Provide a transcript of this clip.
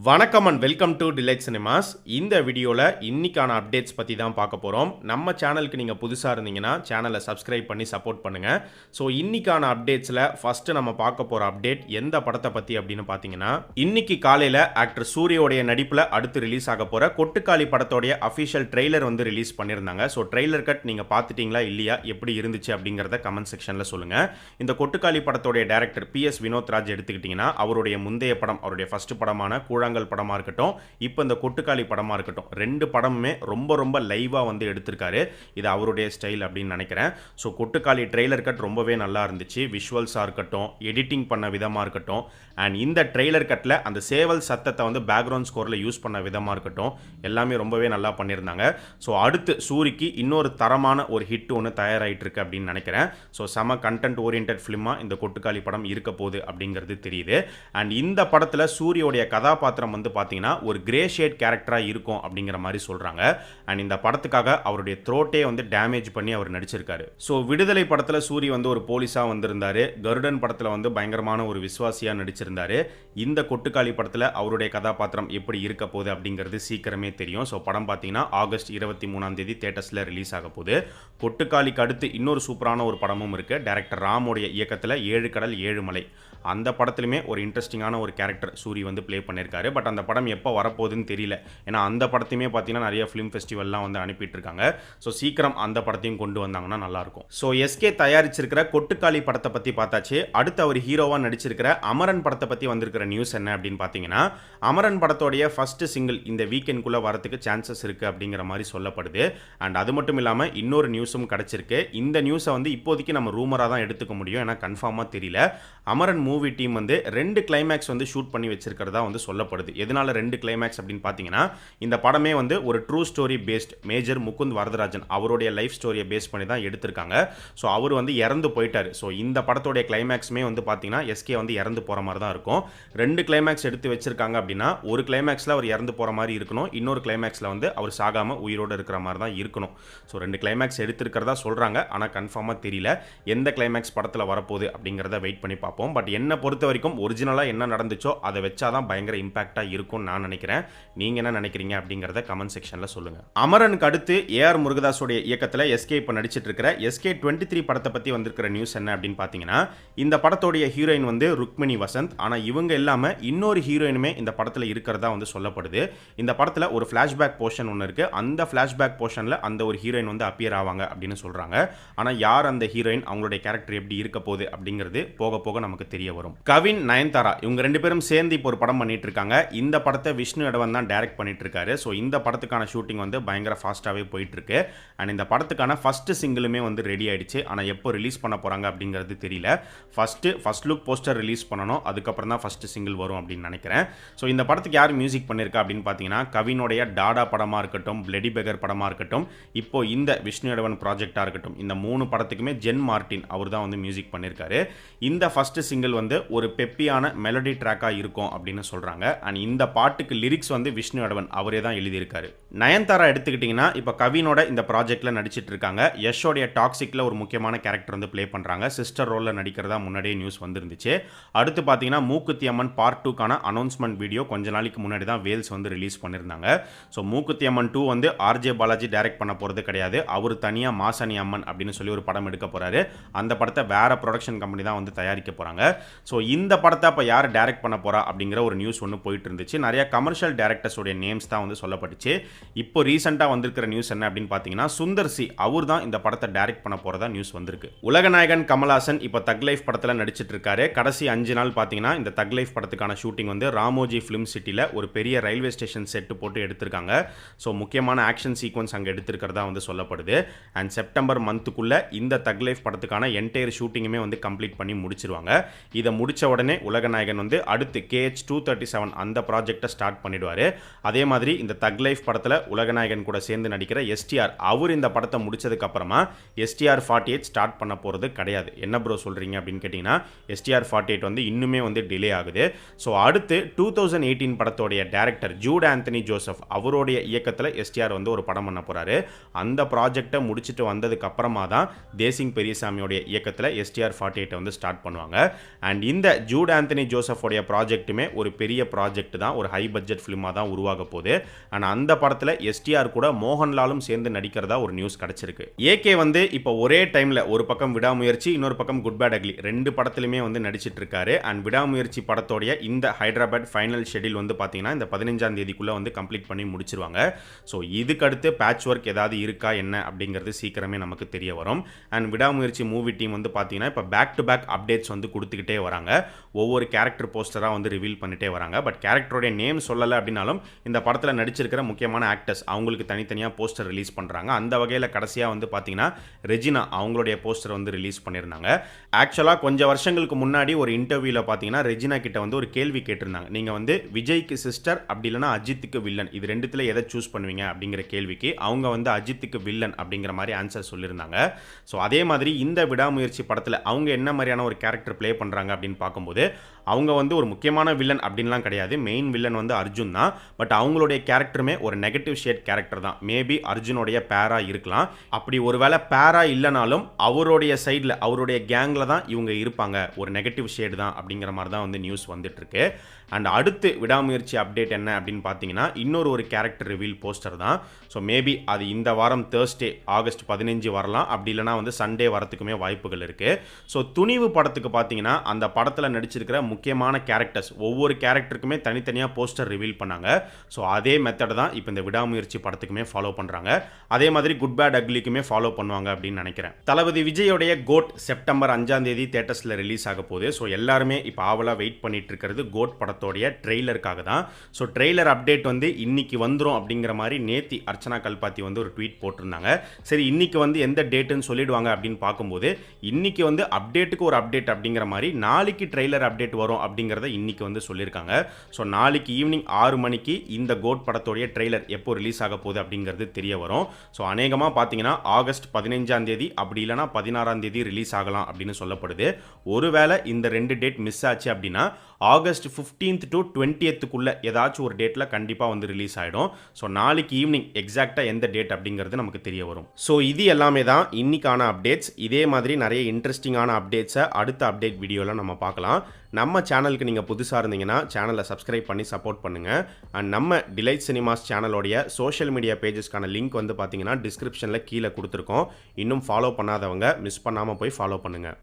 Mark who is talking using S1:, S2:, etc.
S1: வணக்கம் and welcome to delight cinemas. இந்த வீடியோவில் இன்னைக்கான அப்டேட்ஸ் பற்றி தான் பார்க்க போகிறோம். நம்ம சேனலுக்கு நீங்கள் புதுசாக இருந்தீங்கன்னா சேனலை சப்ஸ்கிரைப் பண்ணி சப்போர்ட் பண்ணுங்கள். ஸோ இன்னைக்கான அப்டேட்ஸில் ஃபஸ்ட்டு நம்ம பார்க்க போகிற அப்டேட் எந்த படத்தை பற்றி அப்படின்னு பார்த்தீங்கன்னா, இன்னைக்கு காலையில் ஆக்டர் சூரியோடைய நடிப்பில் அடுத்து ரிலீஸ் ஆக போகிற கொட்டுக்காளி படத்தோடைய அஃபிஷியல் ட்ரெய்லர் வந்து ரிலீஸ் பண்ணியிருந்தாங்க. ஸோ ட்ரெய்லர் கட் நீங்கள் பார்த்துட்டீங்களா இல்லையா, எப்படி இருந்துச்சு அப்படிங்கிறத கமெண்ட் செக்ஷனில் சொல்லுங்கள். இந்த கொட்டுக்காளி படத்தோடைய டேரக்டர் PS வினோத்ராஜ் எடுத்துக்கிட்டிங்கன்னா, அவருடைய முந்தைய படம், அவருடைய ஃபஸ்ட்டு படமான கூழாங்கல் படமாக இருக்கட்டும், இப்போ இந்த கொட்டுக்காளி படமாக இருக்கட்டும், ரெண்டு படமுமே ரொம்ப லைவாக வந்து எடுத்திருக்காரு. இது அவருடைய ஸ்டைல் அப்படின்னு நினைக்கிறேன். ஸோ கொட்டுக்காளி ட்ரெய்லர் கட் ரொம்பவே நல்லா இருந்துச்சு. விஷுவல்ஸாக இருக்கட்டும், எடிட்டிங் பண்ண விதமாக இருக்கட்டும், அண்ட் இந்த ட்ரெய்லர் கட்டில் அந்த சேவல் சத்தத்தை வந்து பேக்ரவுண்ட் ஸ்கோரில் யூஸ் பண்ண விதமாக இருக்கட்டும், எல்லாமே ரொம்பவே நல்லா பண்ணியிருந்தாங்க. ஸோ அடுத்து சூரிக்கு இன்னொரு தரமான ஒரு ஹிட் ஒன்று தயாராகிட்டு இருக்கு அப்படின்னு நினைக்கிறேன். ஸோ செம கண்டென்ட் ஓரியன்ட் ஃபிலிமாக இந்த கொட்டுக்காளி படம் இருக்க போகுது அப்படிங்கிறது தெரியுது. அண்ட் இந்த படத்தில் சூரியோடைய கதாபாத்திரம் வந்து பார்த்தீங்கன்னா ஒரு கிரே ஷேட் கேரக்டராக இருக்கும் அப்படிங்கிற மாதிரி சொல்கிறாங்க. அண்ட் இந்த படத்துக்காக அவருடைய த்ரோட்டே வந்து டேமேஜ் பண்ணி அவர் நடிச்சிருக்காரு. ஸோ விடுதலை படத்தில் சூரி வந்து ஒரு போலீஸாக வந்திருந்தாரு. கருடன் படத்தில் வந்து பயங்கரமான ஒரு விசுவாசியாக நடிச்சிருந்தாரு. இந்த கொட்டுக்காளி படத்தில் அவருடைய கதாபாத்திரம் எப்படி இருக்க போகுது அப்படிங்கிறது சீக்கிரமே தெரியும். ஸோ படம் பார்த்தீங்கன்னா ஆகஸ்ட் 23 தேட்டர்ஸில் ரிலீஸ் ஆக போகுது. கொட்டுக்காளிக்கு அடுத்து இன்னொரு சூப்பரான ஒரு படமும் இருக்குது. டைரக்டர் ராமோடைய இயக்கத்தில் 7 கடல் 7 மலை. அந்த படத்துலையுமே ஒரு இன்ட்ரெஸ்டிங்கான ஒரு கேரக்டர் சூரி வந்து ப்ளே பண்ணியிருக்காரு. பட் அந்த படம் எப்போ வரப்போகுதுன்னு தெரியல. ஏன்னா அந்த படத்தையுமே பார்த்தீங்கன்னா நிறைய ஃபிலிம் ஃபெஸ்டிவல்லாம் வந்து அனுப்பிட்டு இருக்காங்க. ஸோ சீக்கிரம் அந்த படத்தையும் கொண்டு வந்தாங்கன்னா நல்லாயிருக்கும். ஸோ SK தயாரிச்சிருக்கிற கொட்டுக்காளி படத்தை பற்றி பார்த்தாச்சு. அடுத்து அவர் ஹீரோவாக நடிச்சிருக்கிற அமரன் படத்தை பற்றி வந்திருக்கிற நியூஸ் என்ன அப்படின்னு பார்த்தீங்கன்னா, அமரன் படத்தோடைய ஃபர்ஸ்ட் சிங்கிள் இந்த வீக்கெண்டுக்குள்ளே வரதுக்கு சான்சஸ் இருக்குது அப்படிங்கிற மாதிரி சொல்லப்படுது. அண்ட் அது மட்டும் இல்லாமல் இன்னொரு நியூஸும் கிடச்சிருக்கு. இந்த நியூஸை வந்து இப்போதைக்கு நம்ம ரூமராக தான் எடுத்துக்க முடியும், ஏன்னா கன்ஃபார்மாக தெரியல. அமரன் மூவி டீம் வந்து 2 கிளைமேக்ஸ் வந்து ஷூட் பண்ணி வச்சிருக்கிறதா வந்து சொல்லப்படுது. எதனால 2 கிளைமேக்ஸ் அப்படின்னு பார்த்தீங்கன்னா, இந்த படமே வந்து ஒரு true story paste major Mukund Varadarajan அவருடைய லைஃப் ஸ்டோரியை பேஸ் பண்ணி தான் எடுத்திருக்காங்க. ஸோ அவர் வந்து இறந்து போயிட்டார். ஸோ இந்த படத்தோடைய கிளைமேக்ஸுமே வந்து பார்த்தீங்கன்னா SK வந்து இறந்து போகிற மாதிரி தான் இருக்கும். 2 கிளைமேக்ஸ் எடுத்து வச்சிருக்காங்க அப்படின்னா, ஒரு கிளைமேக்ஸில் அவர் இறந்து போகிற மாதிரி இருக்கணும், இன்னொரு கிளைமேக்ஸில் வந்து அவர் சாகாமல் உயிரோடு இருக்கிற மாதிரி தான் இருக்கணும். ஸோ 2 கிளைமேக்ஸ் எடுத்திருக்கிறதா சொல்கிறாங்க, ஆனால் கன்ஃபார்மாக தெரியல எந்த கிளைமேக்ஸ் படத்தில் வரப்போகுது அப்படிங்கிறத வெயிட் பண்ணி பார்ப்போம். பட் என்னை பொறுத்த வரைக்கும் ஒரிஜினலாக என்ன நடந்துச்சோ அதை வச்சாதான் பயங்கர இம்பாக்டாக இருக்கும்னு நான் நினைக்கிறேன். நீங்கள் என்ன நினைக்கிறீங்க அப்படிங்கிறத கமெண்ட் செக்ஷனில் சொல்லுங்கள். அமரனுக்கு அடுத்து AR முருகதாஸோடைய இயக்கத்தில் SK இப்போ நடிச்சிட்டு இருக்கிற SK23 படத்தை பற்றி வந்திருக்கிற நியூஸ் என்ன அப்படின்னு பார்த்தீங்கன்னா, இந்த படத்தோடைய ஹீரோயின் வந்து ருக்மிணி வசந்த். ஆனால் இவங்க இல்லாமல் இன்னொரு ஹீரோயினுமே இந்த படத்தில் இருக்கிறதா வந்து சொல்லப்படுது. இந்த படத்தில் ஒரு ஃப்ளாஷ்பேக் போர்ஷன் ஒன்று இருக்குது. அந்த ஃப்ளாஷ்பேக் போர்ஷனில் அந்த ஒரு ஹீரோயின் வந்து அப்பியர் ஆவாங்க அப்படின்னு சொல்கிறாங்க. ஆனால் யார் அந்த ஹீரோயின், அவங்களுடைய கேரக்டர் எப்படி இருக்க போகுது அப்படிங்கிறது போக போக நமக்கு தெரிய வரும். கவின், நயன்தாரா இவங்க 2 பேரும் சேர்ந்து இப்போ ஒரு படம் பண்ணிட்டு இருக்காங்க. இந்த படத்தை விஷ்ணு எடவன் தான் டைரக்ட் பண்ணிட்டு இருக்காரு. ஸோ இந்த படத்துக்கான ஷூட்டிங் வந்து பயங்கர ஃபாஸ்ட்டாகவே போயிட்டு இருக்கு. அண்ட் இந்த படத்துக்கான ஃபர்ஸ்ட் சிங்கிளுமே வந்து ரெடி ஆயிடுச்சு. ஆனால் எப்போ ரிலீஸ் பண்ண போறாங்க அப்படிங்கிறது தெரியல. ஃபர்ஸ்ட் லுக் போஸ்டர் ரிலீஸ் பண்ணணும், அதுக்கப்புறம் தான் ஃபர்ஸ்ட் சிங்கிள் வரும் அப்படின்னு நினைக்கிறேன். ஸோ இந்த படத்துக்கு யார் மியூசிக் பண்ணியிருக்கா அப்படின்னு பார்த்தீங்கன்னா, கவினுடைய டாடா படமாக இருக்கட்டும், பிளடி பெகர் படமாக இருக்கட்டும், இப்போ இந்த விஷ்ணு எடவன் ப்ராஜெக்டாக இருக்கட்டும், இந்த 3 படத்துக்குமே ஜென் மார்டின் அவர் தான் வந்து மியூசிக் பண்ணியிருக்காரு. இந்த ஃபர்ஸ்ட் சிங்கிள் வந்து ஒரு பெப்பியான மெலடி ட்ராக்காக இருக்கும் அப்படின்னு சொல்கிறாங்க. அண்ட் இந்த பாட்டுக்கு லிரிக்ஸ் வந்து விஷ்ணு எடவன் அவரே தான் எழுதியிருக்காரு. நயன்தாரா எடுத்துக்கிட்டிங்கன்னா, இப்போ கவினோட இந்த ப்ராஜெக்டில் நடிச்சிட்டு இருக்காங்க. யஷோடைய டாக்ஸிக்கில் ஒரு முக்கியமான கேரக்டர் வந்து ப்ளே பண்ணுறாங்க. சிஸ்டர் ரோலில் நடிக்கிறதா முன்னாடியே நியூஸ் வந்துருந்துச்சு. அடுத்து பார்த்தீங்கன்னா Mookuthi Amman part 2க்கான announcement video கொஞ்ச நாளைக்கு முன்னாடி தான் வேல்ஸ் வந்து ரிலீஸ் பண்ணியிருந்தாங்க. ஸோ மூக்குத்தி அம்மன் 2 வந்து RJ பாலாஜி டைரக்ட் பண்ண போகிறது கிடையாது. அவர் தனியாக மாசாணி அம்மன் அப்படின்னு சொல்லி ஒரு படம் எடுக்க போகிறாரு. அந்த படத்தை வேற ப்ரொடக்ஷன் கம்பெனி தான் வந்து தயாரிக்க போகிறாங்க. ஸோ இந்த படத்தை இப்போ யார் டைரக்ட் பண்ண போறா அப்படிங்கிற ஒரு நியூஸ் ஒன்று போயிட்டு இருந்துச்சு. நிறைய கமர்ஷியல் டைரக்டர்ஸோடைய நேம்ஸ் தான் வந்து சொல்லப்பட்டுச்சு. இப்போ ரீசெண்டாக வந்திருக்கிற நியூஸ் என்ன அப்படின்னு பார்த்தீங்கன்னா, சுந்தர் சி அவர் தான் இந்த படத்தை டைரக்ட் பண்ண போறதா நியூஸ் வந்திருக்கு. உலகநாயகன் கமல்ஹாசன் இப்போ தக் லைஃப் படத்தில் நடிச்சிட்டு இருக்காரு. கடைசி 5 நாள் பார்த்தீங்கன்னா இந்த தக் லைஃப் படத்துக்கான ஷூட்டிங் வந்து ராமோஜி ஃபிலிம் சிட்டியில் ஒரு பெரிய ரயில்வே ஸ்டேஷன் செட்டு போட்டு எடுத்திருக்காங்க. ஸோ முக்கியமான ஆக்ஷன் சீக்வன்ஸ் அங்கே எடுத்திருக்கிறதா வந்து சொல்லப்படுது. அண்ட் செப்டம்பர் மந்த்துக்குள்ள இந்த தக் லைஃப் படத்துக்கான என்டையர் ஷூட்டிங்குமே வந்து கம்ப்ளீட் பண்ணி முடிச்சிருவாங்க. இதை முடிச்ச உடனே உலகநாயகன் வந்து அடுத்து KH237 அந்த ப்ராஜெக்டை ஸ்டார்ட் பண்ணிடுவார். அதே மாதிரி இந்த தக் லைஃப் படத்தில் உலகநாயகன் கூட சேர்ந்து நடிக்கிற STR அவர் இந்த படத்தை முடிச்சதுக்கு அப்புறமா STR48 ஸ்டார்ட் பண்ண போகிறது கிடையாது. என்ன ப்ரோ சொல்கிறீங்க அப்படின்னு கேட்டிங்கன்னா, STR48 வந்து இன்னுமே வந்து டிலே ஆகுது. ஸோ அடுத்து 2018 படத்தோடைய டைரக்டர் ஜூட் ஆந்தனி ஜோசப் அவருடைய இயக்கத்தில் STR வந்து ஒரு படம் பண்ண போகிறாரு. அந்த ப்ராஜெக்டை முடிச்சுட்டு வந்ததுக்கு அப்புறமா தான் தேசிங் பெரியசாமியோடைய இயக்கத்தில் STR48 வந்து ஸ்டார்ட் பண்ணுவாங்க. அண்ட் இந்த ஜூட் ஆந்தனி ஜோசஃபோடைய ப்ராஜெக்ட்டுமே ஒரு பெரிய ப்ராஜெக்ட் ப்ராஜெக்ட் தான், ஒரு ஹை பட்ஜெட் ஃபிலிமாக தான் உருவாக போகுது. அண்ட் அந்த படத்தில் எஸ்டிஆர் கூட மோகன்லாலும் சேர்ந்து நடிக்கிறதா ஒரு நியூஸ் கிடச்சிருக்கு. ஏகே வந்து இப்போ ஒரே டைமில் ஒரு பக்கம் விடாமுயற்சி, இன்னொரு பக்கம் குட் பேட் அக்லி 2 படத்துலையுமே வந்து நடிச்சிட்டு இருக்காரு. அண்ட் விடாமுயற்சி படத்தோடைய இந்த ஹைதராபாத் ஃபைனல் ஷெட்யூல் வந்து பார்த்தீங்கன்னா இந்த 15ஆம் தேதிக்குள்ளே வந்து கம்ப்ளீட் பண்ணி முடிச்சிருவாங்க. ஸோ இதுக்கடுத்து பேட்ச் ஒர்க் ஏதாவது இருக்கா என்ன அப்படிங்கிறது சீக்கிரமே நமக்கு தெரிய வரும். அண்ட் விடாமுயற்சி மூவி டீம் வந்து பார்த்தீங்கன்னா இப்போ பேக் டு பேக் அப்டேட்ஸ் வந்து கொடுத்துக்கிட்டே வராங்க. ஒவ்வொரு கேரக்டர் போஸ்டராக வந்து ரிவீல் பண்ணிட்டே வராங்க. பட் கேரக்டருடைய நேம் சொல்லலை அப்படின்னாலும் இந்த படத்தில் நடிச்சிருக்கிற முக்கியமான ஆக்டர்ஸ் அவங்களுக்கு தனித்தனியாக போஸ்டர் ரிலீஸ் பண்ணுறாங்க. அந்த வகையில் கடைசியாக வந்து பார்த்தீங்கன்னா ரெஜினா அவங்களுடைய போஸ்டர் வந்து ரிலீஸ் பண்ணியிருந்தாங்க. ஆக்சுவலாக கொஞ்சம் வருஷங்களுக்கு முன்னாடி ஒரு இன்டர்வியூவில் பார்த்தீங்கன்னா ரெஜினா கிட்ட வந்து ஒரு கேள்வி கேட்டிருந்தாங்க. நீங்கள் வந்து விஜய்க்கு சிஸ்டர் அப்படி இல்லைனா அஜித்துக்கு வில்லன், இது ரெண்டுத்தில் எதை சூஸ் பண்ணுவீங்க அப்படிங்கிற கேள்விக்கு அவங்க வந்து அஜித்துக்கு வில்லன் அப்படிங்கிற மாதிரி ஆன்சர் சொல்லியிருந்தாங்க. ஸோ அதே மாதிரி இந்த விடாமுயற்சி படத்தில் அவங்க என்ன மாதிரியான ஒரு கேரக்டர் ப்ளே பண்ணுறாங்க அப்படின்னு பார்க்கும்போது அவங்க வந்து ஒரு முக்கியமான வில்லன் அப்படின்லாம் கிடையாது. மெயின் வில்லன் வந்து அர்ஜுன் தான். பட் அவங்களுடைய கேரக்டருமே ஒரு நெகட்டிவ் ஷேட் கேரக்டர் தான். மேபி அர்ஜுனுடைய பேரா இருக்கலாம். அப்படி ஒருவேளை பேரா இல்லைனாலும் அவருடைய சைடில் அவருடைய கேங்கில் தான் இவங்க இருப்பாங்க, ஒரு நெகட்டிவ் ஷேடு தான் அப்படிங்கிற மாதிரி தான் வந்து நியூஸ் வந்துட்டு இருக்கு. அண்ட் அடுத்து விடாமுயற்சி அப்டேட் என்ன அப்படின்னு பார்த்தீங்கன்னா இன்னொரு ஒரு கேரக்டர் ரிவீல் போஸ்டர் தான். ஸோ மேபி அது இந்த வாரம் தேர்ஸ்டே ஆகஸ்ட் 15 வரலாம், அப்படி இல்லைனா வந்து சண்டே வரத்துக்குமே வாய்ப்புகள் இருக்குது. ஸோ துணிவு படத்துக்கு பார்த்தீங்கன்னா அந்த படத்தில் நடிச்சிருக்கிற முக்கியமான கேரக்டர்ஸ் ஒவ்வொரு கேரக்டருக்குமே தனித்தனியாக போஸ்டர் ரிவீல் பண்ணாங்க. ஸோ அதே மெத்தட் தான் இப்போ இந்த விடாமுயற்சி படத்துக்குமே ஃபாலோ பண்ணுறாங்க. அதே மாதிரி குட் பேட் அக்லிக்குமே ஃபாலோ பண்ணுவாங்க அப்படின்னு நினைக்கிறேன். தளபதி விஜயோடைய கோட் செப்டம்பர் 5ஆம் தேதி தியேட்டர்ஸில் ரிலீஸ் ஆக போகுது. ஸோ எல்லாருமே இப்போ ஆவலாக வெயிட் பண்ணிட்டு இருக்கிறது கோட் படத்தோடைய ட்ரெய்லருக்காக தான். ஸோ ட்ரெய்லர் அப்டேட் வந்து இன்னைக்கு வந்துடும் அப்படிங்கிற மாதிரி நேத்தி அர்ச்சனா கல்பாத்தி வந்து ஒரு ட்வீட் போட்டிருந்தாங்க. சரி இன்னைக்கு வந்து எந்த டேட்டுன்னு சொல்லிடுவாங்க அப்படின்னு பார்க்கும்போது இன்னைக்கு வந்து அப்டேட்டுக்கு ஒரு அப்டேட் அப்படிங்கிற மாதிரி நாளைக்கு ட்ரெய்லர் அப்டேட் வரும் அப்படிங்கிறத இன்னைக்கு வந்து சொல்லியிருக்காங்க. ஸோ நாளைக்கு ஈவினிங் 6 மணிக்கு இந்த கோட் படத்தோடைய ட்ரெய்லர் எப்போ ரிலீஸ் ஆக போகுது அப்படிங்கிறது தெரிய வரும். ஸோ அநேகமாக பார்த்தீங்கன்னா ஆகஸ்ட் 15ஆம் தேதி அப்படி இல்லைனா 16ஆம் தேதி ரிலீஸ் ஆகலாம் அப்படின்னு சொல்லப்படுது. ஒருவேளை இந்த 2 டேட் மிஸ் ஆச்சு அப்படின்னா ஆகஸ்ட் 15th to 20th ஏதாச்சும் ஒரு டேட்டில் கண்டிப்பாக வந்து ரிலீஸ் ஆகிடும். ஸோ நாளைக்கு ஈவினிங் எக்ஸாக்டாக எந்த டேட் அப்படிங்கிறது நமக்கு தெரிய வரும். ஸோ இது எல்லாமே தான் இன்னைக்கான அப்டேட்ஸ். இதே மாதிரி நிறைய இன்ட்ரெஸ்டிங்கான அப்டேட்ஸை அடுத்த அப்டேட் வீடியோவில் நம்ம பார்க்கலாம். நம்ம சேனலுக்கு நீங்கள் புதுசாக இருந்தீங்கன்னா சேனலை சப்ஸ்கிரைப் பண்ணி சப்போர்ட் பண்ணுங்கள். அண்ட் நம்ம டிலைட் சினிமாஸ் சேனலோடைய சோஷியல் மீடியா பேஜஸ்க்கான லிங்க் வந்து பார்த்தீங்கன்னா டிஸ்கிரிப்ஷனில் கீழே கொடுத்துருக்கோம். இன்னும் ஃபாலோ பண்ணாதவங்க மிஸ் பண்ணாமல் போய் ஃபாலோ பண்ணுங்கள்.